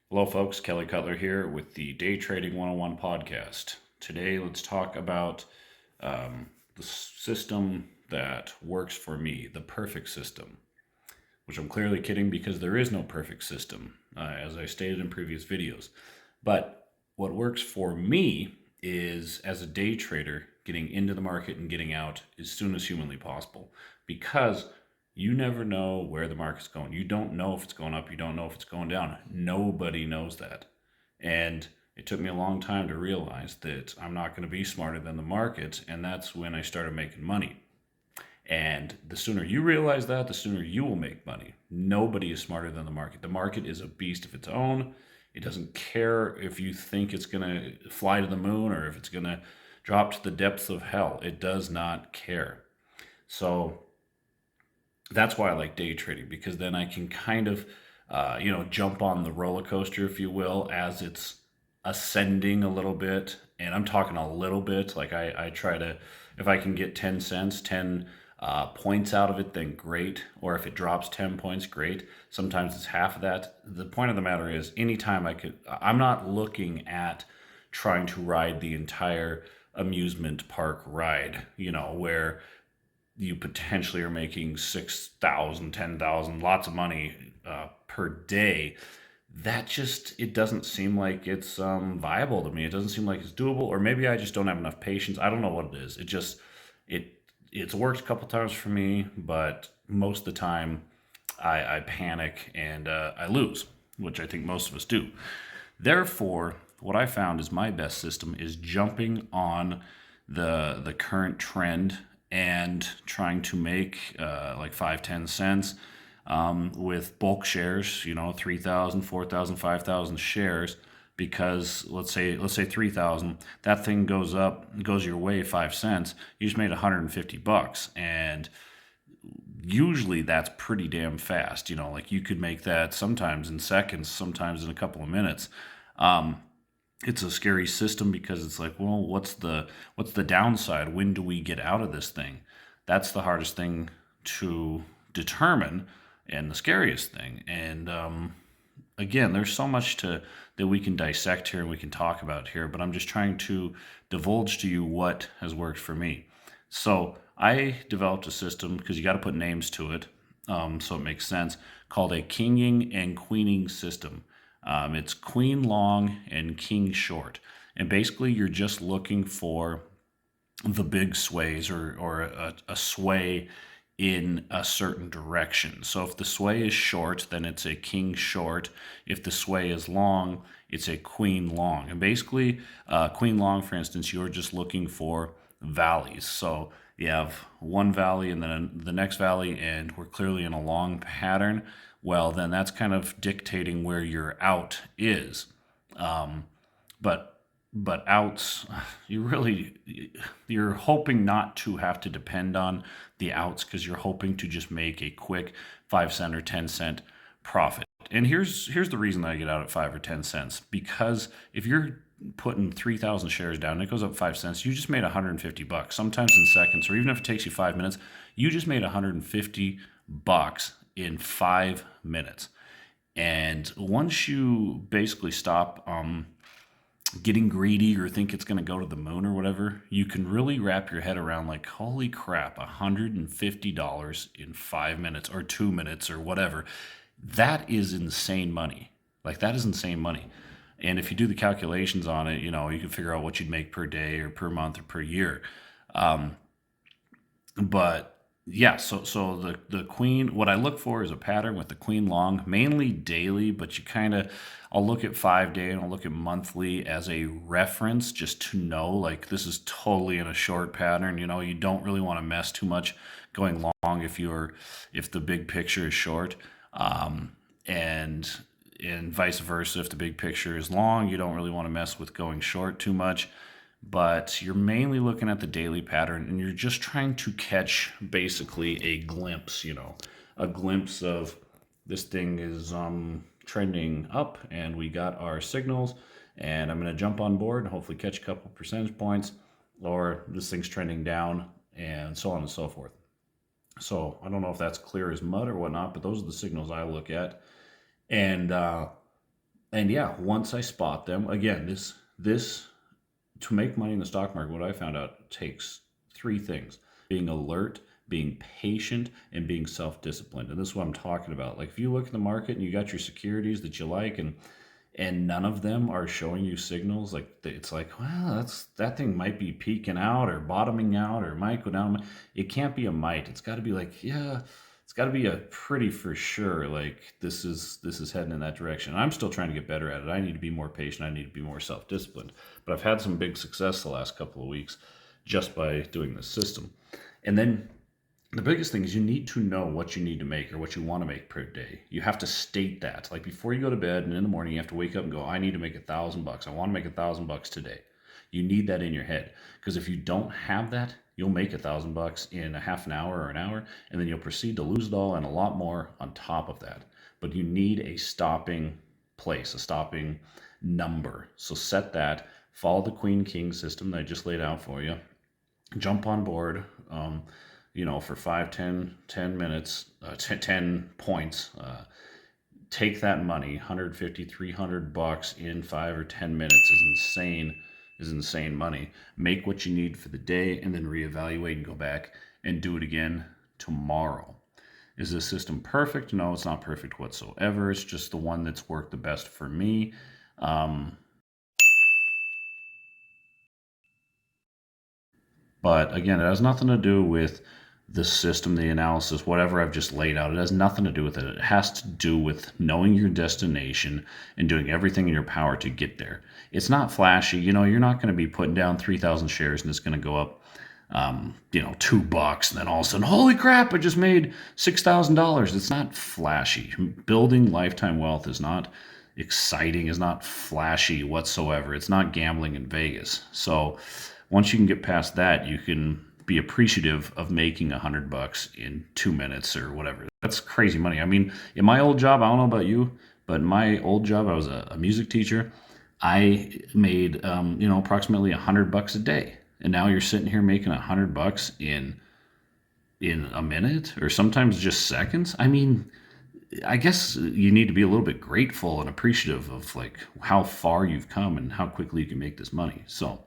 Hello, folks. Kelly Cutler here with the Day Trading 101 podcast. Today, let's talk about the system that works for me, the perfect system, which I'm clearly kidding because there is no perfect system, as I stated in previous videos. But what works for me is, as a day trader, getting into the market and getting out as soon as humanly possible because you never know where the market's going. You don't know if it's going up, you don't know if it's going down. Nobody knows that. And it took me a long time to realize that I'm not going to be smarter than the market, and that's when I started making money. And the sooner you realize that, the sooner you will make money. Nobody is smarter than the market. The market is a beast of its own. It doesn't care if you think it's going to fly to the moon or if it's going to drop to the depths of hell. It does not care. So that's why I like day trading, because then I can kind of, jump on the roller coaster, if you will, as it's ascending a little bit. And I'm talking a little bit. Like I try to, if I can get 10 cents, 10 points out of it, then great. Or if it drops 10 points, great. Sometimes it's half of that. The point of the matter is, anytime I'm not looking at trying to ride the entire amusement park ride, where you potentially are making 6,000, 10,000, lots of money per day. That just, it doesn't seem like it's viable to me. It doesn't seem like it's doable, or maybe I just don't have enough patience. I don't know what it is. It it's worked a couple times for me, but most of the time I panic and I lose, which I think most of us do. Therefore, what I found is my best system is jumping on the current trend and trying to make like 5, 10 cents with bulk shares, 3,000, 4,000, 5,000 shares. Because let's say 3,000, that thing goes your way 5 cents. You just made $150, and usually that's pretty damn fast. Like you could make that sometimes in seconds, sometimes in a couple of minutes. Um, it's a scary system because it's like, well, what's the downside? When do we get out of this thing? That's the hardest thing to determine, and the scariest thing. And again, there's so much to that we can dissect here and we can talk about here, but I'm just trying to divulge to you what has worked for me. So I developed a system, because you got to put names to it, so it makes sense, called a kinging and queening system. It's queen long and king short. And basically, you're just looking for the big sways, or a sway in a certain direction. So if the sway is short, then it's a king short. If the sway is long, it's a queen long. And basically, queen long, for instance, you're just looking for valleys. So you have one valley and then the next valley, and we're clearly in a long pattern. Well, then that's kind of dictating where your out is. But but outs, you're hoping not to have to depend on the outs, because you're hoping to just make a quick 5 cent or 10 cent profit. And here's the reason that I get out at 5 or 10 cents, because if you're putting 3,000 shares down and it goes up 5 cents, you just made $150. Sometimes in seconds, or even if it takes you 5 minutes, you just made $150 in 5 minutes. And once you basically stop getting greedy or think it's going to go to the moon or whatever, you can really wrap your head around, like, holy crap, $150 in 5 minutes or 2 minutes or whatever. That is insane money. Like, that is insane money. And if you do the calculations on it, you can figure out what you'd make per day or per month or per year. Um, but yeah, so the queen, what I look for is a pattern with the queen long, mainly daily, but I'll look at 5 day and I'll look at monthly as a reference, just to know, like, this is totally in a short pattern. You don't really want to mess too much going long if the big picture is short. And vice versa, if the big picture is long, you don't really want to mess with going short too much. But you're mainly looking at the daily pattern, and you're just trying to catch basically a glimpse of, this thing is trending up and we got our signals, and I'm going to jump on board and hopefully catch a couple percentage points, or this thing's trending down, and so on and so forth. So I don't know if that's clear as mud or whatnot, but those are the signals I look at. And And yeah, once I spot them, again, this to make money in the stock market, what I found out takes three things: being alert, being patient, and being self-disciplined. And this is what I'm talking about. Like if you look at the market and you got your securities that you like, and none of them are showing you signals, like it's like, well, that thing might be peaking out or bottoming out or might go down. It can't be a might. It's got to be like, yeah, it's got to be a pretty for sure. Like this is heading in that direction. I'm still trying to get better at it. I need to be more patient. I need to be more self-disciplined. But I've had some big success the last couple of weeks just by doing this system. And then the biggest thing is you need to know what you need to make or what you want to make per day. You have to state that. Like before you go to bed and in the morning, you have to wake up and go, I need to make $1,000. I want to make $1,000 today. You need that in your head, because if you don't have that, you'll make $1,000 in a half an hour or an hour, and then you'll proceed to lose it all and a lot more on top of that. But you need a stopping place, a stopping number. So set that, follow the Queen King system that I just laid out for you. Jump on board. For 5, 10 minutes, 10 points, take that money, 150, $300 in 5 or 10 minutes is insane money. Make what you need for the day and then reevaluate and go back and do it again tomorrow. Is this system perfect? No, it's not perfect whatsoever. It's just the one that's worked the best for me. But again, it has nothing to do with the system, the analysis, whatever I've just laid out. It has nothing to do with it. It has to do with knowing your destination and doing everything in your power to get there. It's not flashy. You're not going to be putting down 3,000 shares and it's going to go up, $2, and then all of a sudden, holy crap, I just made $6,000. It's not flashy. Building lifetime wealth is not exciting, is not flashy whatsoever. It's not gambling in Vegas. So once you can get past that, you can be appreciative of making $100 in 2 minutes or whatever. That's crazy money. I mean, in my old job, I don't know about you, but in my old job, I was a music teacher. I made, approximately $100 a day. And now you're sitting here making $100 in a minute or sometimes just seconds. I mean, I guess you need to be a little bit grateful and appreciative of like how far you've come and how quickly you can make this money. So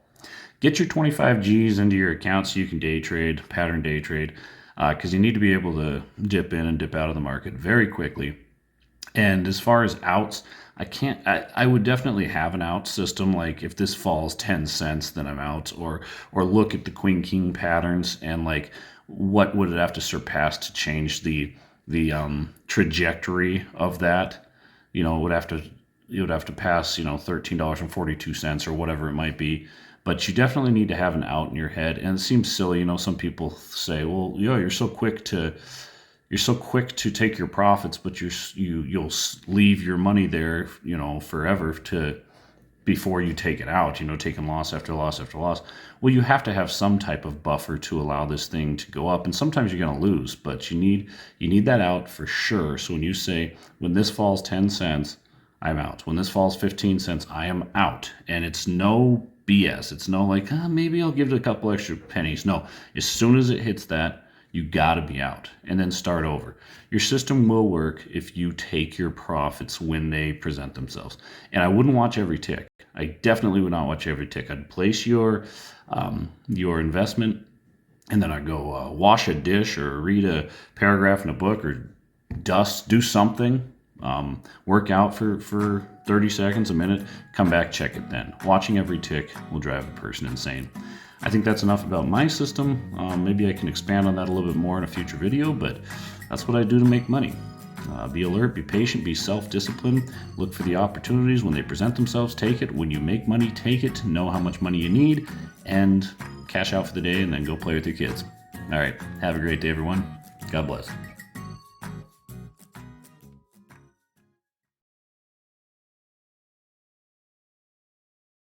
get your 25 G's into your account so you can day trade, pattern day trade, because you need to be able to dip in and dip out of the market very quickly. And as far as outs, I would definitely have an out system. Like if this falls 10 cents, then I'm out, or look at the Queen King patterns and like what would it have to surpass to change the trajectory of that. You would have to pass, $13.42 or whatever it might be. But you definitely need to have an out in your head. And it seems silly, some people say, well, you're so quick to take your profits, but you'll leave your money there, forever before you take it out, taking loss after loss after loss. Well, you have to have some type of buffer to allow this thing to go up. And sometimes you're going to lose, but you need that out for sure. So when you say, when this falls 10 cents, I'm out. When this falls 15 cents, I am out. And it's no BS. It's no like, maybe I'll give it a couple extra pennies. No, as soon as it hits that, you got to be out and then start over. Your system will work if you take your profits when they present themselves. And I wouldn't watch every tick. I definitely would not watch every tick. I'd place your investment, and then I'd go wash a dish or read a paragraph in a book or do something. Work out for 30 seconds, a minute, come back, check it then. Watching every tick will drive a person insane. I think that's enough about my system. Maybe I can expand on that a little bit more in a future video, but that's what I do to make money. Be alert, be patient, be self-disciplined. Look for the opportunities when they present themselves. Take it. When you make money, take it. Know how much money you need and cash out for the day and then go play with your kids. All right. Have a great day, everyone. God bless.